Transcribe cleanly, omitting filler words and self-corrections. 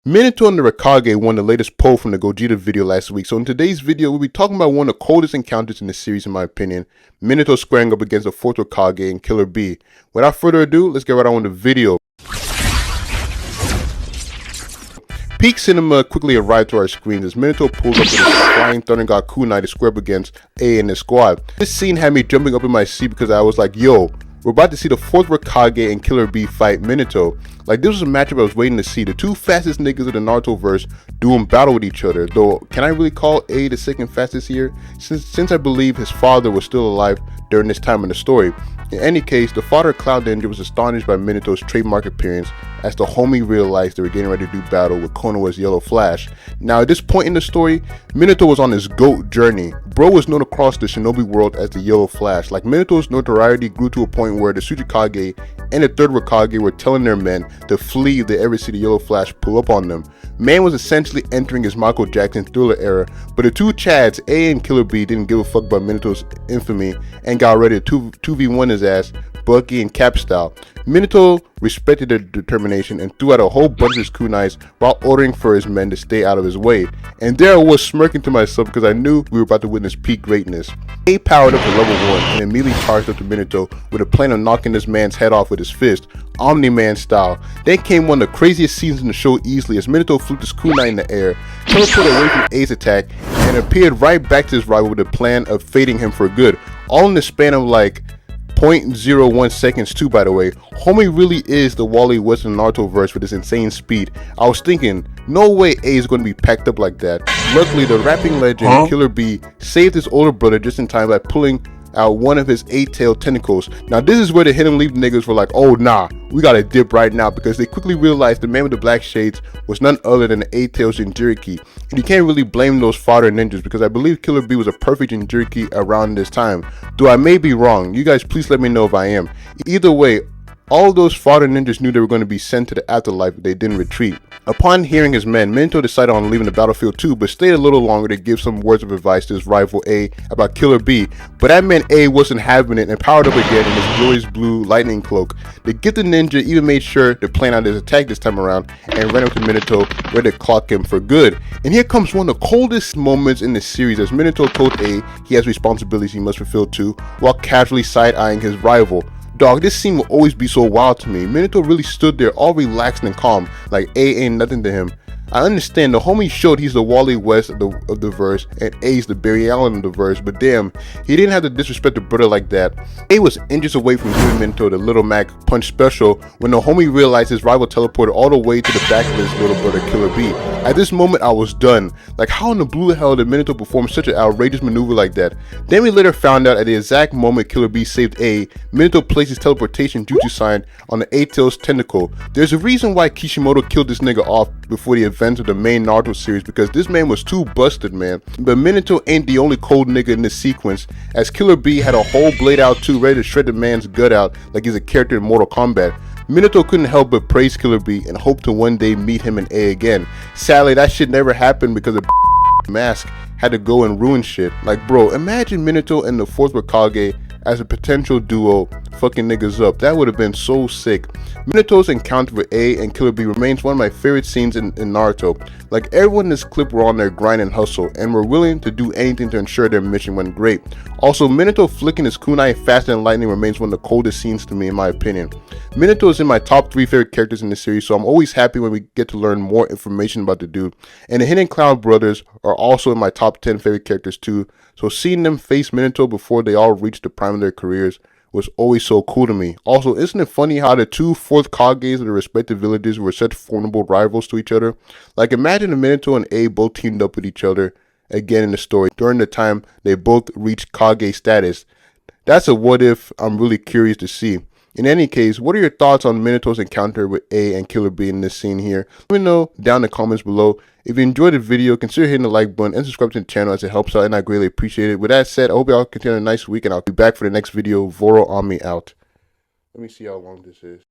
Minato and the Raikage won the latest poll from the Gogeta video last week, so in today's video we'll be talking about one of the coldest encounters in the series in my opinion, Minato squaring up against the 4th Raikage and Killer B. Without further ado, let's get right on with the video. Peak cinema quickly arrived to our screens as Minato pulled up with his flying Thunder God kunai to square up against A and his squad. This scene had me jumping up in my seat because I was like, yo, we're about to see the 4th Raikage and Killer B fight Minato. Like, this was a matchup I was waiting to see. The two fastest niggas of the Naruto verse doing battle with each other. Though, can I really call A the second fastest here? Since I believe his father was still alive during this time in the story. In any case, the father Cloud Ninja was astonished by Minato's trademark appearance as the homie realized they were getting ready to do battle with Konoha's Yellow Flash. Now, at this point in the story, Minato was on his GOAT journey. Bro was known across the shinobi world as the Yellow Flash. Like, Minato's notoriety grew to a point where the Tsuchikage and the 3rd Raikage were telling their men to flee if they ever see the Yellow Flash pull up on them. Man was essentially entering his Michael Jackson Thriller era, but the two Chads, A and Killer B, didn't give a fuck about Minato's infamy and got ready to 2v1 his ass, Bucky and Cap style. Minato respected their determination and threw out a whole bunch of his kunais while ordering for his men to stay out of his way. And there I was smirking to myself because I knew we were about to witness peak greatness. A powered up to level 1 and immediately charged up to Minato with a plan of knocking this man's head off with his fist, Omni-Man style. Then came one of the craziest scenes in the show easily as Minato flipped his kunai in the air, teleported away from A's attack, and appeared right back to his rival with a plan of fading him for good. All in the span of like 0.01 seconds too, by the way. Homie really is the Wally West of Naruto verse with his insane speed. I was thinking, no way A is going to be packed up like that. Luckily, the rapping legend Killer B saved his older brother just in time by pulling out one of his 8-tailed tentacles. Now this is where the hit and leave niggas were like, oh nah, we gotta dip right now, because they quickly realized the man with the black shades was none other than the 8-tailed Jinchuriki. And you can't really blame those fodder ninjas because I believe Killer B was a perfect Jinchuriki around this time. Though I may be wrong, you guys please let me know if I am. Either way, all those fodder ninjas knew they were going to be sent to the afterlife if they didn't retreat. Upon hearing his men, Minato decided on leaving the battlefield too, but stayed a little longer to give some words of advice to his rival A about Killer B. But that meant A wasn't having it and powered up again in his glorious blue lightning cloak. The gifted ninja even made sure to plan out his attack this time around and ran up to Minato, ready to clock him for good. And here comes one of the coldest moments in the series as Minato told A he has responsibilities he must fulfill too, while casually side-eyeing his rival. Dog, this scene will always be so wild to me. Minato really stood there all relaxed and calm, like A ain't nothing to him. I understand the homie showed he's the Wally West of the verse and A's the Barry Allen of the verse, but damn, he didn't have to disrespect the brother like that. A was inches away from giving Minato the Little Mac punch special when the homie realized his rival teleported all the way to the back of his little brother Killer B. At this moment I was done. Like, how in the blue hell did Minato perform such an outrageous maneuver like that? Then we later found out at the exact moment Killer B saved A, Minato placed his teleportation jutsu sign on the 8-tail's tentacle. There's a reason why Kishimoto killed this nigga off before the events of the main Naruto series, because this man was too busted, man. But Minato ain't the only cold nigga in this sequence, as Killer B had a whole blade out too, ready to shred the man's gut out like he's a character in Mortal Kombat. Minato couldn't help but praise Killer B and hope to one day meet him in A again. Sadly, that shit never happened because the mask had to go and ruin shit. Like, bro, imagine Minato and the 4th Raikage as a potential duo fucking niggas up. That would have been so sick. Minato's encounter with A and Killer B remains one of my favorite scenes in Naruto. Like, everyone in this clip were on their grind and hustle and were willing to do anything to ensure their mission went great. Also, Minato flicking his kunai faster than lightning remains one of the coldest scenes to me in my opinion. Minato is in my top 3 favorite characters in the series, so I'm always happy when we get to learn more information about the dude. And the Hidden Cloud brothers are also in my top 10 favorite characters too, so seeing them face Minato before they all reach the prime of their careers was always so cool to me. Also, isn't it funny how the two 4th Kages of the respective villages were such formidable rivals to each other? Like, imagine if Minato and A both teamed up with each other again in the story during the time they both reached Kage status. That's a what if I'm really curious to see. In any case, what are your thoughts on Minato's encounter with A and Killer B in this scene here? Let me know down in the comments below. If you enjoyed the video, consider hitting the like button and subscribe to the channel as it helps out and I greatly appreciate it. With that said, I hope y'all continue a nice week and I'll be back for the next video. Voro on me out. Let me see how long this is.